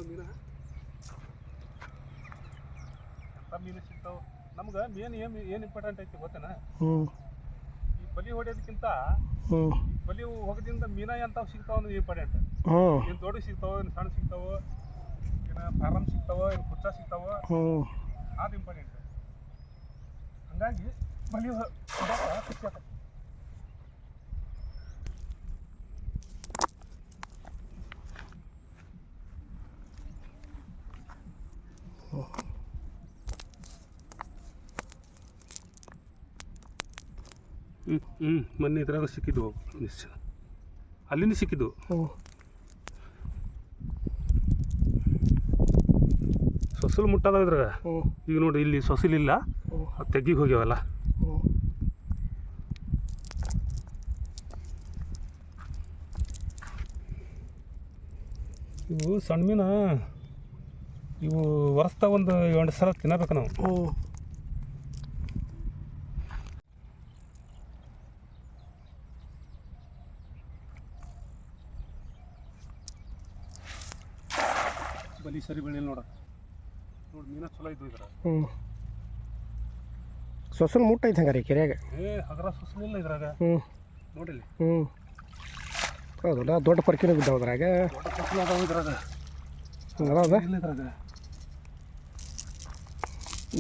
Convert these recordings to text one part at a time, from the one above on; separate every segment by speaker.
Speaker 1: ಮೀನು ಎಂಥ ಮೀನು ಸಿಗ್ತಾವೆ ನಮ್ಗೆ ಮೇನ್ ಏನು ಇಂಪಾರ್ಟೆಂಟ್ ಐತಿ ಗೊತ್ತೇನ ಈ ಬಲಿ ಹೊಡೆಯೋದಕ್ಕಿಂತ ಬಲಿ ಹೋಗೋದ್ರಿಂದ ಮೀನ ಎಂಥವು ಸಿಗ್ತಾವ ಅನ್ನೋದು ಇಂಪಾರ್ಟೆಂಟ್. ಏನು ದೊಡ್ಡ ಸಿಗ್ತಾವ, ಏನು ಸಣ್ಣ ಸಿಗ್ತಾವ, ಏನು ಫಾರಮ್ ಸಿಗ್ತಾವ, ಏನು ಕುಚ್ಚ ಸಿಗ್ತಾವ, ಅದು ಇಂಪಾರ್ಟೆಂಟ್. ಹಂಗಾಗಿ ಬಲಿ ಖುಷಿ ಆಗ್ತದೆ. ಮೊನ್ನೆ ಇದ್ರಾಗ ಸಿಕ್ಕಿದ್ವು, ಅಲ್ಲಿಂದ ಸಿಕ್ಕಿದ್ವು. ಸೊಸಲು ಮುಟ್ಟದ ಇದ್ರಾಗ. ಈಗ ನೋಡಿ ಇಲ್ಲಿ ಸೊಸಲಿಲ್ಲ, ಅದು ತೆಗಿಗೆ ಹೋಗ್ಯಾವಲ್ಲ. ಇವು ಸಣ್ಣ ಮೀನ, ಇವು ವರ್ಷದಾಗ ಒಂದು 2 ಸಲ ತಿನ್ನಬೇಕು ನಾವು. ಬಲಿ ಸರಿ ಬೆಳಿಲ್ಲ ನೋಡ. ನೋಡಿ ಮೀನ ಚಲೋ ಇದ್ವು ಇದ್ರ.
Speaker 2: ಸೊಸಲು ಮುಟ್ಟ ಐತೆ ಹಂಗಾರೆ ಕೆರೆಯಾಗ.
Speaker 1: ಅದರ ಸೊಸಲಿಲ್ಲ ಇದ್ರಾಗ. ನೋಡಿಲ್ಲಿ.
Speaker 2: ಹೌದಲ್ಲ, ದೊಡ್ಡ ಪರ್ಕಿನೂ ಬಿದ್ದಾವ ಅದ್ರಾಗ.
Speaker 1: ದೊಡ್ಡ ಸೊಸಲು ಅದಾವ ಇದ್ರಾಗ.
Speaker 2: ಅದಾವ
Speaker 1: ಇದ್ರಾಗ.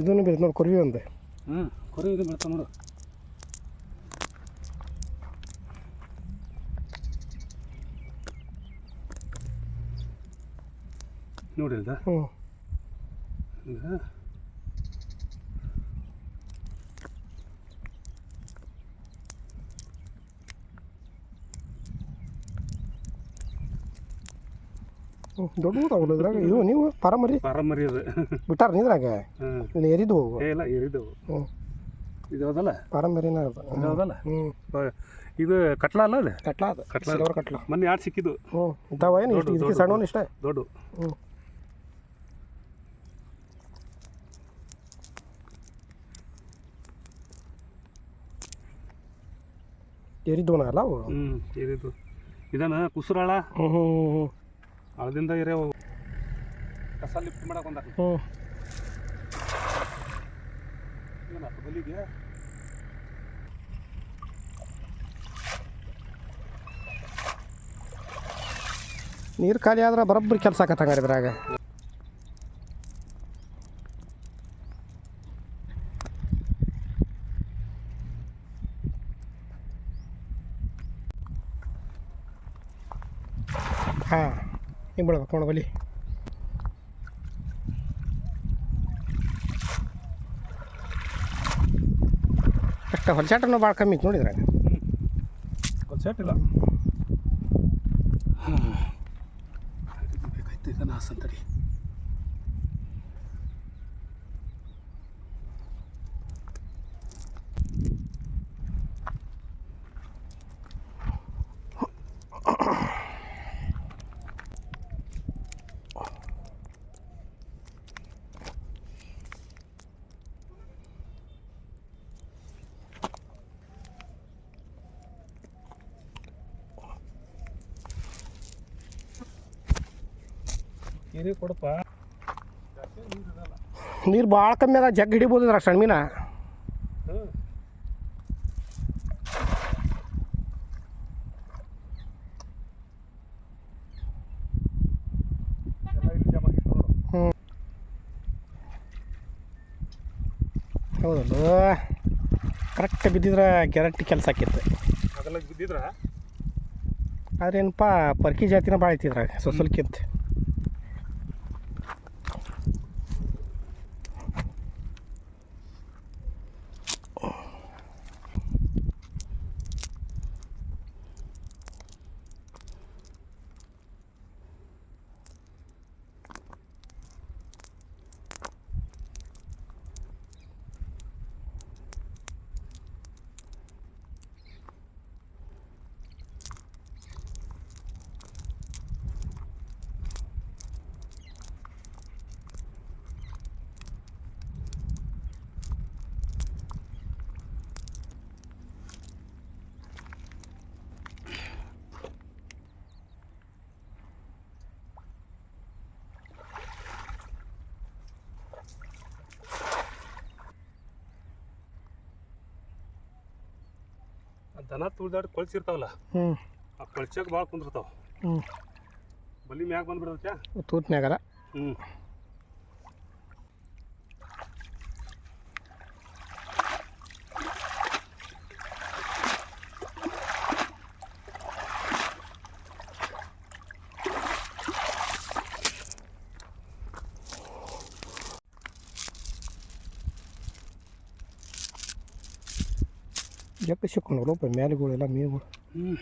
Speaker 2: ಇದನ್ನು ಬೀಳ್ತ ನೋಡಿ, ಕೊರ್ವಿ ಒಂದು.
Speaker 1: ಕೊರಿ ಇದು ಬೀಳ್ತಾವ ನೋಡು. ನೋಡಿಲ್ದ? ಈಗ
Speaker 2: ದೊಡ್ಡ ಊರಾಗಲ್ಲ ಇದ್ರಾಗ. ಇದು ನೀವು ಪಾರಮರಿ
Speaker 1: ಅದು
Speaker 2: ಬಿಟ್ಟಾರ ಇದ್ರಾಗ. ಇನ್ನು ಎರಿದು ಹೋಗು.
Speaker 1: ಇಲ್ಲ ಎರಿದವು. ಇದು ಹೌದಲ್ಲ,
Speaker 2: ಪಾರಮರಿನ
Speaker 1: ಇದು ಹೌದಲ್ಲ. ಇದು ಕಟ್ಲ ಅಲ್ಲ, ಅದು
Speaker 2: ಕಟ್ಲ. ಅದು ಸಿಲ್ವರ್ ಕಟ್ಲ.
Speaker 1: ಮೊನ್ನೆ 2 ಸಿಕ್ಕಿದ್ದು.
Speaker 2: ಇಂಥವ ಏನು ಇಷ್ಟು ಇದಕ್ಕೆ ಸಣ್ಣವನು ಇಷ್ಟ
Speaker 1: ದೊಡ್ಡ.
Speaker 2: ಎರಿದವನ ಅಲ್ಲ ಅವು.
Speaker 1: ಎರಿದು ಇದನ್ನ ಕುಸುರಾಳ. ಹಳದಿಂದ ಇರೇ ಕಸ ಲಿಫ್ಟ್ ಮಾಡಕ್ಕೆ ಬಂದ. ಏನಾಯ್ತು ಬಲಿಗೆ?
Speaker 2: ನೀರು ಖಾಲಿ ಆದ್ರೆ ಬರೋಬ್ಬರಿ ಕೆಲಸ ಆಕತ್ತಂಗಾರ ಇದ್ರಾಗ. ಹಾಂ, ಹಿಂಗೆ ಬಿಡ್ಬೇಕು ನೋಡು ಬಲಿ. ಅಷ್ಟ ಹೊಲಸಾಟನೂ ಭಾಳ ಕಮ್ಮಿ ಇತ್ತು ನೋಡಿದ್ರಾಗ.
Speaker 1: ಹೊಲಸಾಟಿಲ್ಲ. ಬೇಕಾಯ್ತು ಈಗ ನಾಸಂತಡಿ. ನೀರು ಕೊಡಪ್ಪ.
Speaker 2: ನೀರು ಭಾಳ ಕಮ್ಮಿ ಅದ, ಜಗ್ ಹಿಡಿಬೋದು ಇದ್ರಾಗ ಸಣ್ಣ ಮೀನ. ಹೌದಲ್ಲ, ಕರೆಕ್ಟ್ ಬಿದ್ದಿದ್ರೆ ಗ್ಯಾರಂಟಿ ಕೆಲಸ ಆಕಿತ್ತು.
Speaker 1: ಅದೆಲ್ಲ ಬಿದ್ದಿದ್ರ
Speaker 2: ಆದ್ರೆ ಏನಪ್ಪ, ಪರ್ಕಿ ಜಾತಿನ ಭಾಳ ಐತಿ ಇದ್ರಾಗ ಸೊಸಲ್ಕಿಂತ.
Speaker 1: ದನ ತುಳಿದಾಡಿ ಕೊಳ್ಸಿರ್ತಾವಲ್ಲ
Speaker 2: ಹ್ಞೂ
Speaker 1: ಆ ಕೊಳ್ಚಾಗ ಭಾಳ ಕುಂದಿರ್ತಾವ
Speaker 2: ಹ್ಞೂ
Speaker 1: ಬಲಿ ಮ್ಯಾಗ ಬಂದ್ಬಿಡ್ತೈತೆ
Speaker 2: ತೂತ್ನ್ಯಾಗರ
Speaker 1: ಹ್ಞೂ
Speaker 2: ಜಕ್ಕ ಸಿಕ್ಕೊಂಡಲ್ಲ ಮೇಲೆಗಳೆಲ್ಲ ಮೀನುಗಳು
Speaker 1: ಹ್ಞೂ